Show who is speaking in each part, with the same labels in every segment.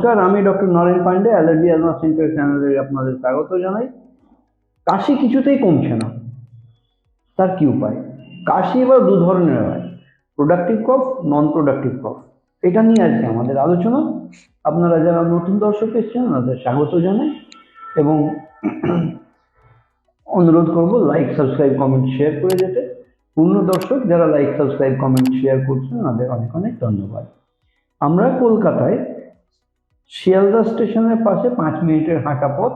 Speaker 1: নমস্কার, আমি doctor Naren Pandey, allergy asthma centre চ্যানেলে আপনাদের স্বাগত জানাই। কাশি কিছুতেই কমছে না, তার কি উপায়? কাশি এবার দু ধরনের হয়, প্রোডাক্টিভ কফ, নন প্রোডাক্টিভ কফ। এটা নিয়ে আজকে আমাদের আলোচনা। আপনারা যারা নতুন দর্শক এসেছেন তাদের স্বাগত জানাই এবং অনুরোধ করব লাইক, সাবস্ক্রাইব, কমেন্ট, শেয়ার করে যেতে। পূর্ণ দর্শক যারা লাইক, সাবস্ক্রাইব, কমেন্ট, শেয়ার করছেন তাদের অনেক অনেক ধন্যবাদ। আমরা কলকাতায় শিয়ালদা স্টেশনের পাশে 5 মিনিটের হাঁটা পথ,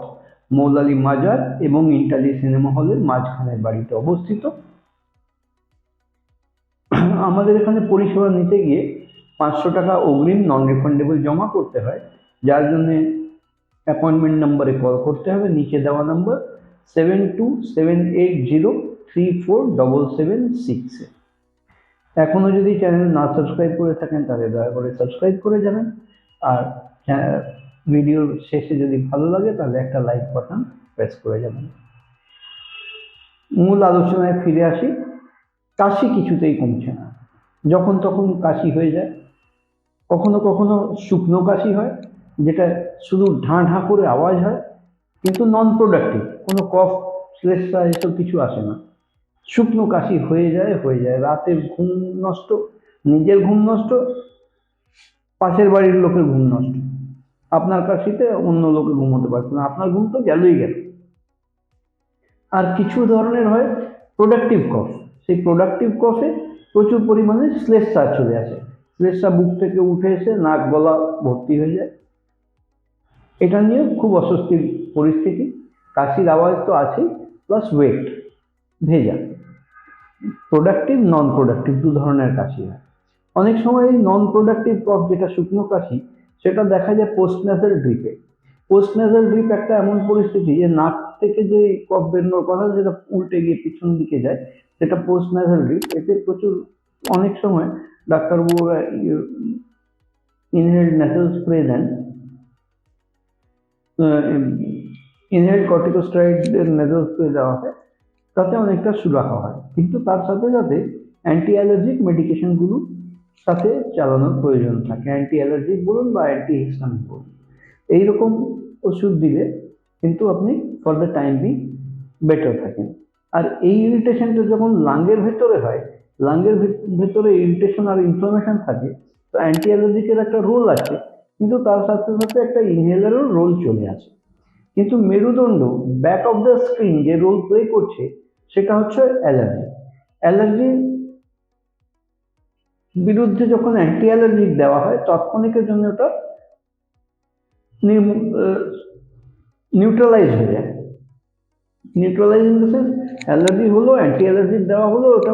Speaker 1: মৌলালী মাজার এবং ইন্টালি সিনেমা হলের মাঝখানের বাড়িতে অবস্থিত। আমাদের এখানে পরিষেবা নিতে গিয়ে 500 টাকা অগ্রিম নন রিফান্ডেবল জমা করতে হয়, যার জন্য অ্যাপয়েন্টমেন্ট নাম্বারে কল করতে হবে, নিচে দেওয়া নাম্বার 7278034776। এখনো যদি চ্যানেল না সাবস্ক্রাইব করে থাকেন তাহলে দয়া করে সাবস্ক্রাইব করে যাবেন, আর ভিডিওর শেষে যদি ভালো লাগে তাহলে একটা লাইক বাটন প্রেস করে যাবেন। মূল আলোচনায় ফিরে আসি। কাশি কিছুতেই কমছে না, যখন তখন কাশি হয়ে যায়। কখনো কখনো শুকনো কাশি হয়, যেটা শুধু ঢাঁ ঢাঁ করে আওয়াজ হয়, কিন্তু নন প্রোডাক্টিভ, কোনো কফ, শ্লেষ্মা এসব কিছু আসে না। শুকনো কাশি হয়ে যায়, রাতে ঘুম নষ্ট, নিজের ঘুম নষ্ট, পাশের বাড়ির লোকের ঘুম নষ্ট। আপনার কাশিতে অন্য লোকে ঘুমোতে পারছে না, আপনার ঘুম তো গেলই গেল। আর কিছু ধরনের হয় প্রোডাক্টিভ কফ। সেই প্রোডাক্টিভ কফে প্রচুর পরিমাণে শ্লেষ্মা চলে আসে, শ্লেষ্মা বুক থেকে উঠে এসে নাক গলা ভর্তি হয়ে যায়। এটা নিয়ে খুব অস্বস্তির পরিস্থিতি। কাশির আওয়াজ তো আছেই, প্লাস ওয়েট, ভেজা। প্রোডাক্টিভ, নন প্রোডাক্টিভ দু ধরনের কাশি হয়। অনেক সময় এই নন প্রোডাক্টিভ কফ, যেটা শুকনো কাশি, সেটা দেখা যায় পোস্ট ন্যাসাল ড্রিপে। পোস্ট ন্যাসাল ড্রিপ একটা এমন পরিস্থিতি যে নাক থেকে যে কফ বেরোনোর কথা যেটা উল্টে গিয়ে পিছন দিকে যায়, সেটা পোস্ট ন্যাসাল ড্রিপ। এতে প্রচুর, অনেক সময় ডাক্তারবাবুরা ইনহেলড ন্যাসাল স্প্রে দেন, ইনহেলড কর্টিকোস্টেরয়েড ন্যাসাল স্প্রে দেওয়া হয়, তাতে অনেকটা সুরাহা হয়। কিন্তু তার সাথে সাথে অ্যান্টি অ্যালার্জিক মেডিকেশনগুলো সাথে চালানোর প্রয়োজন থাকে। অ্যান্টি অ্যালার্জিক বলুন বা অ্যান্টি হিস্টামিন বলুন, এইরকম ওষুধ দিলে কিন্তু আপনি for the time be better থাকেন। আর এই ইরিটেশনটা যখন লাঙ্গের ভেতরে হয়, লাঙ্গের ভেতরে ইরিটেশন আর ইনফ্লামেশন থাকে, তো অ্যান্টি অ্যালার্জিকের একটা রোল আছে, কিন্তু তার সাথে সাথে একটা ইনহেলারও রোল চলে আসে। কিন্তু মেরুদণ্ড, ব্যাক অফ দ্য স্ক্রিন যে রোল প্লে করছে, সেটা হচ্ছে অ্যালার্জি। অ্যালার্জির বিরুদ্ধে যখন অ্যান্টি অ্যালার্জিক দেওয়া হয়, তৎক্ষণিকের জন্য ওটা নিউট্রালাইজ হয়ে যায়। Neutralise in the sense, allergy হলো, অ্যান্টি অ্যালার্জিক দেওয়া হলো, ওটা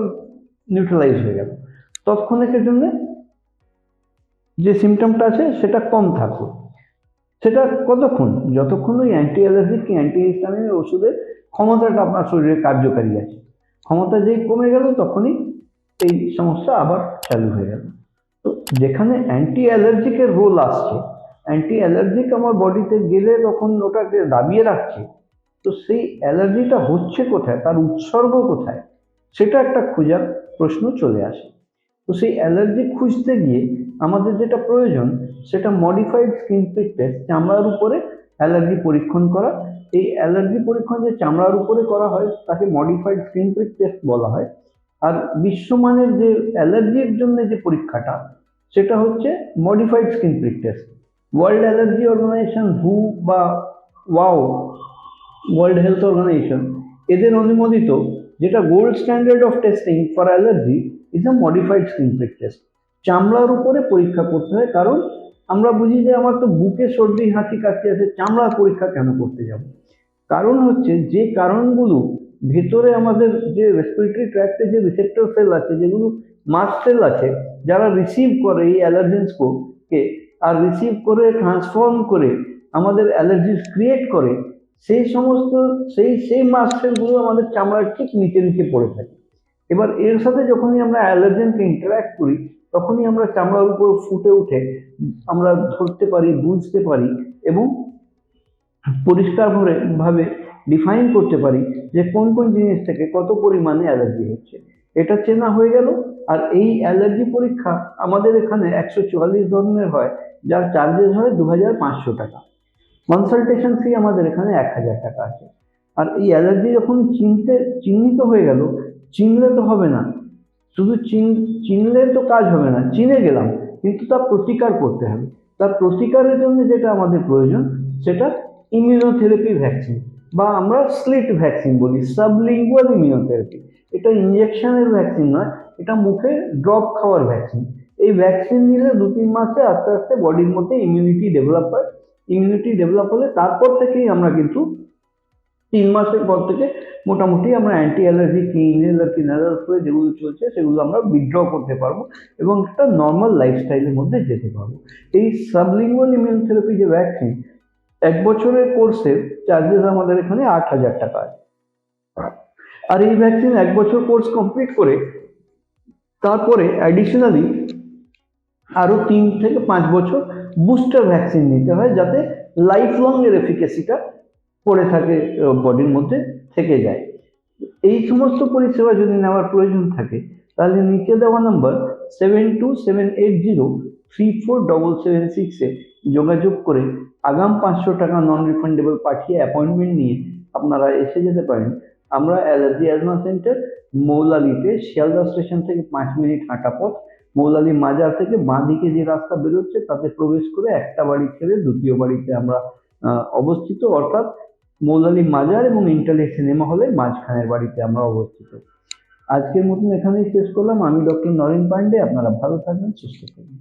Speaker 1: নিউট্রালাইজ হয়ে গেল। তৎক্ষণিকের জন্য যে সিমটমটা আছে সেটা কম থাকলো। সেটা কতক্ষণ? যতক্ষণ ওই অ্যান্টি অ্যালার্জিক কি অ্যান্টি হিস্টামিনের ওষুধের ক্ষমতাটা আপনার শরীরে কার্যকারী আছে। ক্ষমতা যেই কমে গেল তখনই এই সমস্যা আবার চালু হয়ে গেল। তো যেখানে অ্যান্টি অ্যালার্জিকের রোল আসছে, অ্যান্টি অ্যালার্জিক আমার বডিতে গেলে তখন ওটাকে দাবিয়ে রাখছে, তো সেই অ্যালার্জিটা হচ্ছে কোথায়, তার উৎসর্গ কোথায়, সেটা একটা খোঁজার প্রশ্ন চলে আসে। তো সেই অ্যালার্জি খুঁজতে গিয়ে আমাদের যেটা প্রয়োজন, সেটা মডিফাইড স্কিন প্রিক টেস্ট, চামড়ার উপরে অ্যালার্জি পরীক্ষণ করা। এই অ্যালার্জি পরীক্ষণ যে চামড়ার উপরে করা হয় তাকে মডিফাইড স্কিন প্রিক টেস্ট বলা হয়। আর বিশ্বমানের যে অ্যালার্জির জন্য যে পরীক্ষাটা, সেটা হচ্ছে modified skin prick test. World allergy organisation, হু বা ওয়াও, ওয়ার্ল্ড হেলথ অর্গানাইজেশন, এদের অনুমোদিত যেটা gold standard of testing for allergy is a modified skin prick test. চামড়ার উপরে পরীক্ষা করতে হয়, কারণ আমরা বুঝি যে আমার তো বুকে সর্দি হাঁচি কাশি আছে, চামড়ার পরীক্ষা কেন করতে যাব? কারণ হচ্ছে যে কারণগুলো ভেতরে আমাদের যে রেসপিরেটরি ট্র্যাক্টে যে রিসেপ্টর সেল আছে, যেগুলো মাস্ট সেল আছে, যারা রিসিভ করে এই অ্যালার্জেন্সকে, আর রিসিভ করে ট্রান্সফর্ম করে আমাদের অ্যালার্জিস ক্রিয়েট করে, সেই সমস্ত সেই মাস্ট সেলগুলো আমাদের চামড়ার ঠিক নিচে নিচে পড়ে থাকে। এবার এর সাথে যখনই আমরা অ্যালার্জেনকে ইন্টারাক্ট করি, তখনই আমরা চামড়ার উপর ফুটে উঠে আমরা ধরতে পারি, বুঝতে পারি এবং পরিষ্কার ভাবে ডিফাইন করতে পারি যে কোন কোন জিনিস থেকে কত পরিমাণে অ্যালার্জি হচ্ছে। এটা চেনা হয়ে গেল। আর এই অ্যালার্জি পরীক্ষা আমাদের এখানে 144 ধরনের হয়, যার চার্জেস হয় 2500 টাকা। কনসালটেশন ফি আমাদের এখানে 1000 টাকা আছে। আর এই অ্যালার্জি যখন চিহ্নিত হয়ে গেল, চিনলে তো হবে না, শুধু চিনলে তো কাজ হবে না, চিনে গেলাম, কিন্তু তার প্রতিকার করতে হবে। তার প্রতিকারের জন্য যেটা আমাদের প্রয়োজন সেটা ইমিউনোথেরাপি ভ্যাকসিন, বা আমরা স্লিট ভ্যাকসিন বলি, সাবলিঙ্গুয়াল ইমিউনোথেরাপি। এটা ইঞ্জেকশনের ভ্যাকসিন নয়, এটা মুখে ড্রপ খাওয়ার ভ্যাকসিন। এই ভ্যাকসিন নিলে 2-3 মাসে আস্তে আস্তে বডির মধ্যে ইমিউনিটি ডেভেলপ হয়। ইমিউনিটি ডেভেলপ হলে তারপর থেকেই আমরা কিন্তু 3 মাসের পর থেকে মোটামুটি আমরা অ্যান্টি অ্যালার্জি ইনহেলার করে যেগুলো চলছে সেগুলো আমরা উইথড্র করতে পারবো এবং একটা নর্মাল লাইফস্টাইলের মধ্যে যেতে পারবো। এই সাবলিঙ্গুয়াল ইমিউনোথেরাপি যে ভ্যাকসিন, 1 বছরের কোর্সের চার্জেস আমাদের এখানে 8000 টাকা আছে। আর এই ভ্যাকসিন 1 বছর কোর্স কমপ্লিট করে তারপরে অ্যাডিশনালি আরো 3 থেকে 5 বছর বুস্টার ভ্যাকসিন নিতে হয়, যাতে লাইফ লং এর এফিকেসিটা পড়ে থাকে, বডির মধ্যে থেকে যায়। এই সমস্ত পরিষেবা যদি নেওয়ার প্রয়োজন থাকে তাহলে নিচে দেওয়া নাম্বার 7278034776 এ যোগাযোগ করে আগাম 500 টাকা নন রিফান্ডেবল পাঠিয়ে অ্যাপয়েন্টমেন্ট নিয়ে আপনারা এসে যেতে পারেন। আমরা অ্যালার্জি অ্যাজমা সেন্টার, মৌলালিতে, শিয়ালদা স্টেশন থেকে 5 মিনিট হাঁটা পথ। মৌলালি মাজার থেকে বাঁ দিকে যে রাস্তা বেরোচ্ছে তাতে প্রবেশ করে একটা বাড়ি ছেড়ে দ্বিতীয় বাড়িতে আমরা অবস্থিত, অর্থাৎ মৌলালি মাজার এবং ইন্টারলেক সিনেমা হলের মাঝখানের বাড়িতে আমরা অবস্থিত। আজকের মতন এখানেই শেষ করলাম। আমি ডক্টর নরেন পান্ডে। আপনারা ভালো থাকবেন, সুস্থ থাকবেন।